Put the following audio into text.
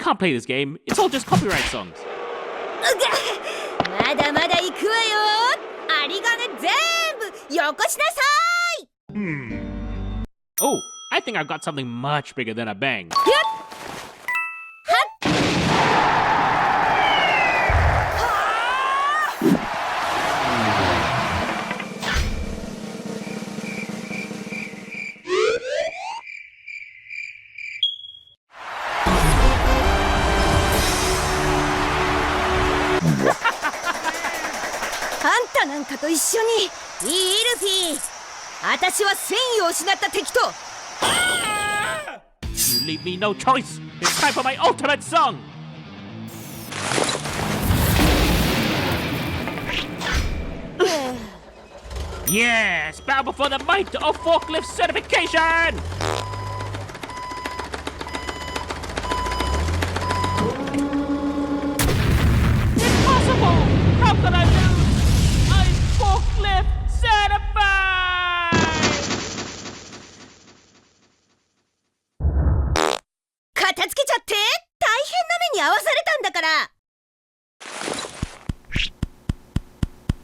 can't play this game. It's all just copyright songs. まだまだ行くわよ。有り金全部よこしなさい。Oh, I think I've got something much bigger than a bang. あんたなんかと一緒にいいルフィ。私は戦意を失った敵と。You leave me no choice. It's time for my ultimate song. Yes, bow before the might of forklift certification. Impossible! How could I lose? I'm forklift certified. 片付けちゃって。大変な目に遭わされたんだから。